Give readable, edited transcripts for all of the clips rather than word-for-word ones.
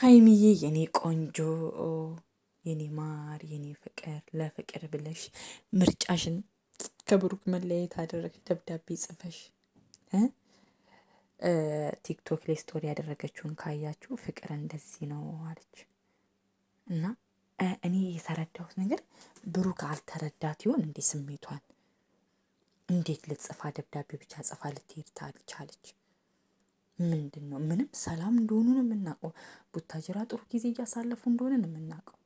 ሀይሚዬ የኔ ቆንጆ የኔ ማር የኔ ፍቅር ለፍቅር ብለሽ ምርጫሽን ከብሩክ መለያየት አደረግሽ። ደብዳቤ ጽፈሽ ቲክቶክ ላይ ስቶሪ ያደረገችውን ካያችሁ ፍቅር እንደዚህ ነው አለች እና እኔ የተረዳሁት ነገር ብሩክ አልተረዳት ይሆን እንዴ? ስሜቷን እንዴት ልጽፋ ደብዳቤ ብቻ ጽፋ ልትሄድ ታልቻለች? ምንድን ነው? ምንም ሰላም እንደሆኑ ነው የምናውቀው። ቡታጅራ ጥሩ ጊዜ እያሳለፉ እንደሆነ ነው የምናውቀው።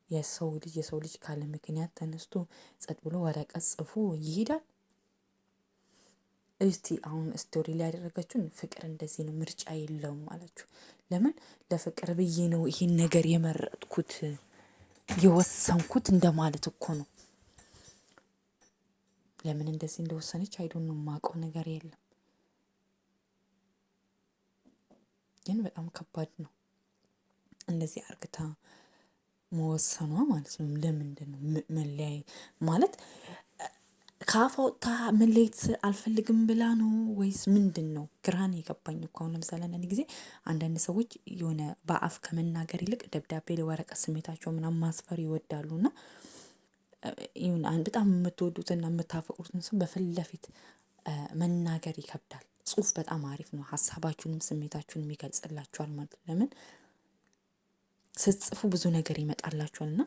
የሰው ልጅ ካለ ምክንያት ተነስቶ ጸጥ ብሎ ወረቀት ጽፎ ይሄዳል? እስቲ አሁን ስቶሪ ላይ ያደረገችውን ፍቅር እንደዚህ ነው ምርጫ የለውም አላችሁ። ለምን ለፍቅር ብዬ ነው ይሄን ነገር የመረጥኩት የወሰንኩት እንደማለት እኮ ነው። ለምን እንደዚህ እንደወሰነች አይዶን ነው የማውቀው ነገር የለም። ግን በጣም ከባድ ነው እንደዚህ አርግታ መወሰኗ ማለት ነው። ለምንድን ነው መለያይ ማለት ከአፍ አውጥታ መለየት አልፈልግም ብላ ነው ወይስ ምንድን ነው? ግራን የገባኝ እኮ አሁን ለምሳሌ አንዳንድ ጊዜ አንዳንድ ሰዎች የሆነ በአፍ ከመናገር ይልቅ ደብዳቤ ለወረቀት ስሜታቸው ምናምን ማስፈር ይወዳሉ እና ይሁን በጣም የምትወዱትና የምታፈቅሩትን ሰው በፊት ለፊት መናገር ይከብዳል። ጽሁፍ በጣም አሪፍ ነው። ሀሳባችሁንም ስሜታችሁንም ይገልጽላችኋል ማለት ለምን ስትጽፉ ብዙ ነገር ይመጣላችኋል። እና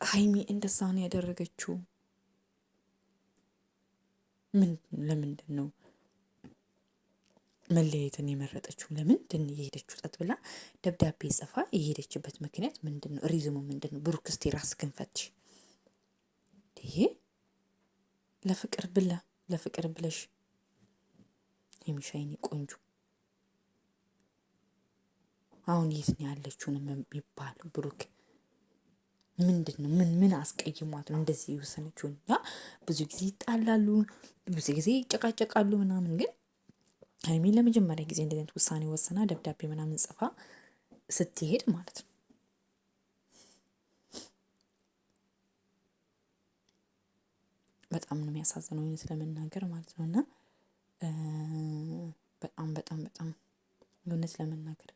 ሀይሚ እንደዛ ነው ያደረገችው። ለምንድን ነው መለያየትን የመረጠችው? ለምንድን የሄደችው? ጸጥ ብላ ደብዳቤ ጽፋ የሄደችበት ምክንያት ምንድን ነው? ሪዝሙ ምንድን ነው? ብሩክ እስቲ ራስህን ፈትሽ። ይሄ ለፍቅር ብለሽ የሚሻይኒ ቆንጆ አሁን የት ነው ያለችው ነው የሚባል? ብሩክ ምንድን ነው ምን አስቀይሟት ነው እንደዚህ የወሰነችው? ያ ብዙ ጊዜ ይጣላሉ፣ ብዙ ጊዜ ይጨቃጨቃሉ ምናምን። ግን ሀይሚ ለመጀመሪያ ጊዜ እንደዚህ አይነት ውሳኔ ወሰና ደብዳቤ ምናምን ጽፋ ስትሄድ ማለት ነው በጣም ነው የሚያሳዝነው እውነት ለመናገር ማለት ነው። እና በጣም እውነት ለመናገር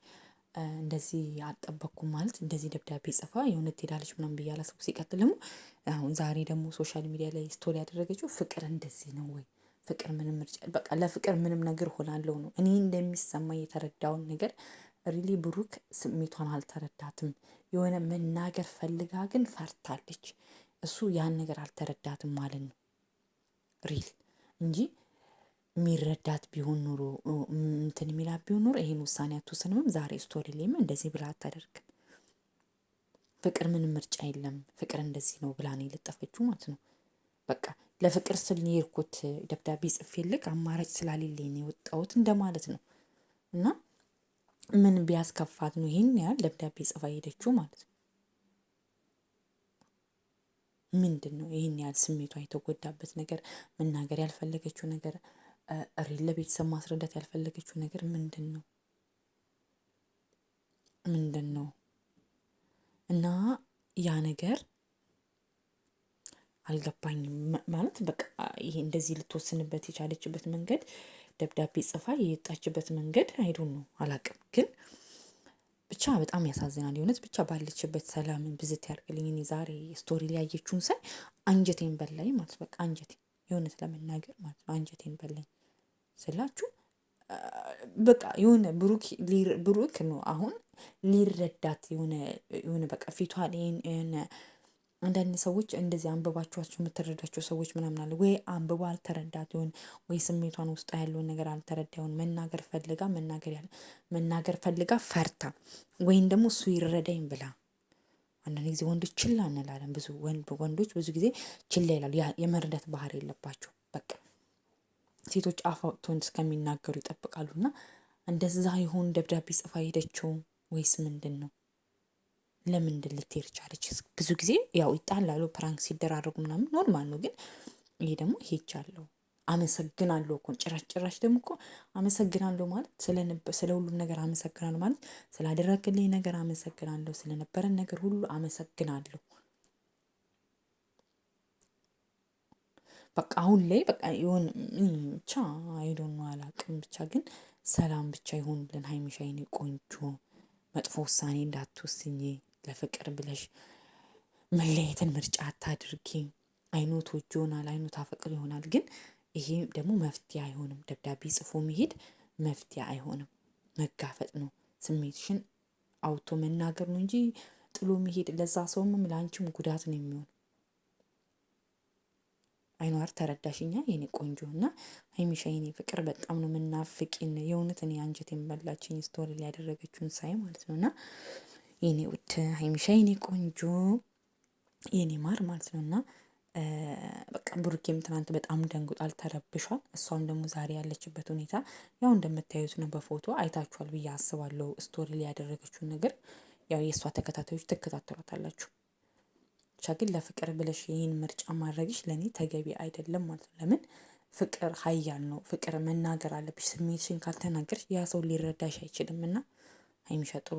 እንደዚህ አልጠበቅኩም ማለት እንደዚህ ደብዳቤ ጽፋ የእውነት ትሄዳለች ምናምን ብዬ አላሰብኩም። ሲቀጥል ደግሞ አሁን ዛሬ ደግሞ ሶሻል ሚዲያ ላይ ስቶሪ ያደረገችው ፍቅር እንደዚህ ነው ወይ ፍቅር ምንም ምርጫ በቃ ለፍቅር ምንም ነገር ሆናለሁ ነው። እኔ እንደሚሰማኝ የተረዳውን ነገር ሪሊ ብሩክ ስሜቷን አልተረዳትም። የሆነ መናገር ፈልጋ ግን ፈርታለች። እሱ ያን ነገር አልተረዳትም ማለት ነው ሪል እንጂ የሚረዳት ቢሆን ኖሮ እንትን የሚላት ቢሆን ኖሮ ይሄን ውሳኔ አትወስንም። ዛሬ ስቶሪ ላይም እንደዚህ ብላ አታደርግም። ፍቅር ምንም ምርጫ የለም ፍቅር እንደዚህ ነው ብላ ነው የለጠፈችው ማለት ነው። በቃ ለፍቅር ስል ነው የሄድኩት ደብዳቤ ጽፌልክ አማራጭ ስላሌለኝ ነው የወጣሁት እንደማለት ነው። እና ምን ቢያስከፋት ነው ይሄን ያህል ደብዳቤ ጽፋ ሄደችው ማለት ነው? ምንድን ነው ይሄን ያህል ስሜቷ የተጎዳበት ነገር መናገር ያልፈለገችው ነገር ለቤተሰብ ማስረዳት ያልፈለገችው ነገር ምንድን ነው? እና ያ ነገር አልገባኝም ማለት በቃ ይሄ እንደዚህ ልትወስንበት የቻለችበት መንገድ ደብዳቤ ጽፋ የወጣችበት መንገድ አይዶን ነው አላቅም። ግን ብቻ በጣም ያሳዝናል የእውነት። ብቻ ባለችበት ሰላምን ብዝት ያርግልኝ። እኔ ዛሬ ስቶሪ ላይ ያየችውን ሳይ አንጀቴን በላኝ ማለት በቃ አንጀቴን የእውነት ለመናገር ማለት ነው አንጀቴን በላኝ ስላችሁ በቃ የሆነ ብሩክ ነው አሁን ሊረዳት የሆነ በቃ ፊቷ የሆነ አንዳንድ ሰዎች እንደዚህ አንብባችኋቸው የምትረዳቸው ሰዎች ምናምን አለ ወይ አንብባ አልተረዳት ይሆን ወይ ስሜቷን ውስጥ ያለውን ነገር አልተረዳ ይሆን መናገር ፈልጋ ፈርታ ወይም ደግሞ እሱ ይረዳኝ ብላ። አንዳንድ ጊዜ ወንዶች ችላ እንላለን። ወንዶች ብዙ ጊዜ ችላ ይላሉ። የመረዳት ባህሪ የለባቸው። በቃ ሴቶች አፍ አውጥተው እስከሚናገሩ ይጠብቃሉ። እና እንደዛ ይሆን ደብዳቤ ጽፋ ሄደችው ወይስ ምንድን ነው? ለምንድን ልትሄድ ቻለች? ብዙ ጊዜ ያው ይጣላሉ ፕራንክ ሲደራረጉ ምናምን ኖርማል ነው። ግን ይሄ ደግሞ ሄጃለሁ አመሰግናለሁ እኮ ጭራሽ ደግሞ እኮ አመሰግናለሁ ማለት ስለ ሁሉም ነገር አመሰግናለሁ ማለት ስላደረግልኝ ነገር አመሰግናለሁ፣ ስለነበረን ነገር ሁሉ አመሰግናለሁ። በቃ አሁን ላይ በቃ ይሁን ብቻ አይዶን ነው አላውቅም። ብቻ ግን ሰላም ብቻ ይሁንልን ሀይሚሻ የኔ ቆንጆ። መጥፎ ውሳኔ እንዳትወስኝ፣ ለፍቅር ብለሽ መለየትን ምርጫ አታድርጊ። አይኖ ትወጂ ይሆናል፣ አይኖ ታፈቅር ይሆናል፣ ግን ይሄ ደግሞ መፍትሄ አይሆንም። ደብዳቤ ጽፎ መሄድ መፍትሄ አይሆንም። መጋፈጥ ነው፣ ስሜትሽን አውቶ መናገር ነው እንጂ ጥሎ መሄድ ለዛ ሰውም ለአንቺም ጉዳት ነው የሚሆን። አይኗር ተረዳሽኛ የኔ ቆንጆ። እና ሀይሚሻ የኔ ፍቅር በጣም ነው የምናፍቂን። የእውነት እኔ አንጀት የምበላችኝ ስቶሪ ላይ ያደረገችውን ሳይ ማለት ነው። እና የኔ ውድ ሀይሚሻ የኔ ቆንጆ የኔ ማር ማለት ነው። እና በቃ ብሩኬም ትናንት በጣም ደንግጧል፣ ተረብሿል። እሷም ደግሞ ዛሬ ያለችበት ሁኔታ ያው እንደምታዩት ነው። በፎቶ አይታችኋል ብዬ አስባለሁ። ስቶሪ ላይ ያደረገችውን ነገር ያው የእሷ ተከታታዮች ትከታተሏታላችሁ። ብቻ ግን ለፍቅር ብለሽ ይህን ምርጫ ማድረግሽ ለእኔ ተገቢ አይደለም ማለት ነው። ለምን ፍቅር ሀያል ነው። ፍቅር መናገር አለብሽ። ስሜትሽን ካልተናገርሽ ያ ሰው ሊረዳሽ አይችልም። እና ሀይሚሻ ጥሩ